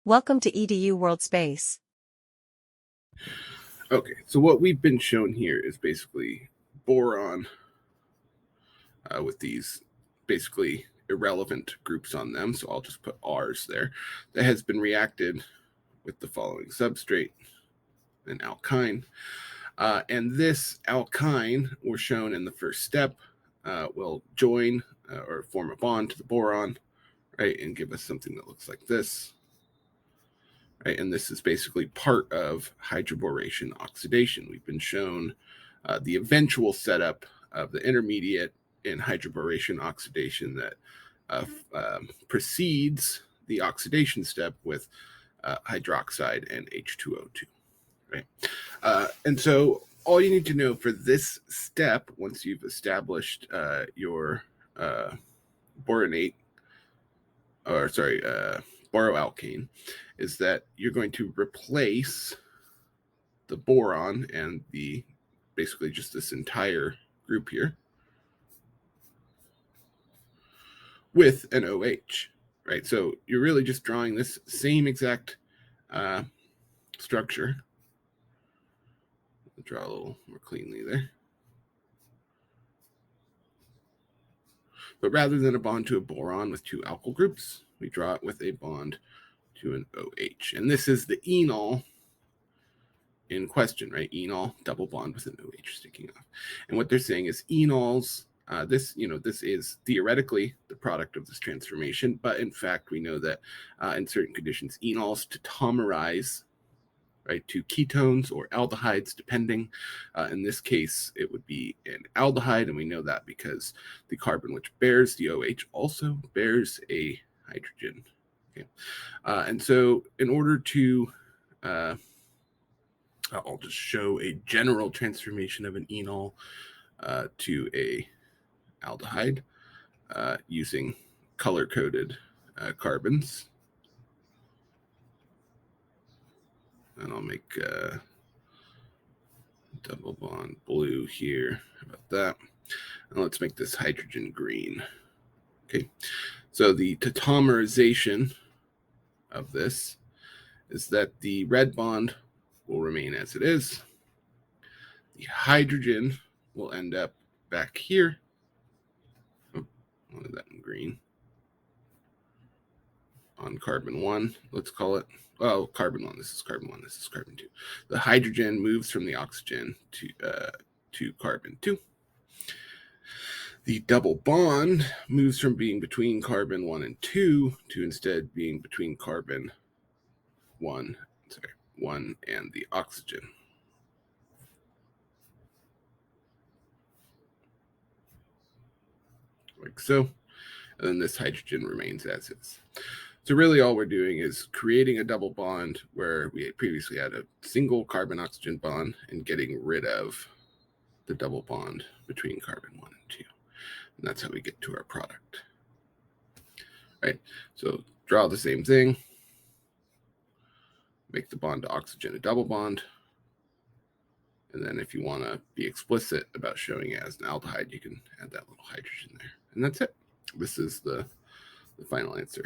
Welcome to EDU World Space. Okay, so what we've been shown here is basically boron with these basically irrelevant groups on them. So I'll just put R's there. That has been reacted with the following substrate, an alkyne. And this alkyne, we're shown in the first step, will join or form a bond to the boron, right, and give us something that looks like this. Right, and this is basically part of hydroboration oxidation. We've been shown the eventual setup of the intermediate in hydroboration oxidation that precedes the oxidation step with hydroxide and H2O2. Right, and so all you need to know for this step, once you've established your boronate, or sorry, boroalkane, is that you're going to replace the boron and the basically just this entire group here with an OH, right? So you're really just drawing this same exact structure. I'll draw a little more cleanly there. But rather than a bond to a boron with two alkyl groups, we draw it with a bond to an OH. And this is the enol in question, right? Enol, double bond with an OH sticking off. And what they're saying is enols, this is theoretically the product of this transformation, but in fact, we know that in certain conditions, enols tautomerize, right, to ketones or aldehydes, depending. In this case, it would be an aldehyde, and we know that because the carbon which bears the OH also bears a hydrogen. Okay, and so in order to I'll just show a general transformation of an enol to a aldehyde using color-coded carbons. And I'll make double bond blue here. How about that? And let's make this hydrogen green. Okay, so the tautomerization of this is that the red bond will remain as it is. The hydrogen will end up back here. Oh, I'll do that in green. On carbon 1, let's call it, well, carbon 1, this is carbon 1, this is carbon 2. The hydrogen moves from the oxygen to carbon 2. The double bond moves from being between carbon 1 and 2 to instead being between carbon 1 and the oxygen. Like so. And then this hydrogen remains as is. So really all we're doing is creating a double bond where we previously had a single carbon-oxygen bond and getting rid of the double bond between carbon 1 and 2. And that's how we get to our product. Right, so draw the same thing. Make the bond to oxygen a double bond. And then if you want to be explicit about showing it as an aldehyde, you can add that little hydrogen there. And that's it. This is the final answer.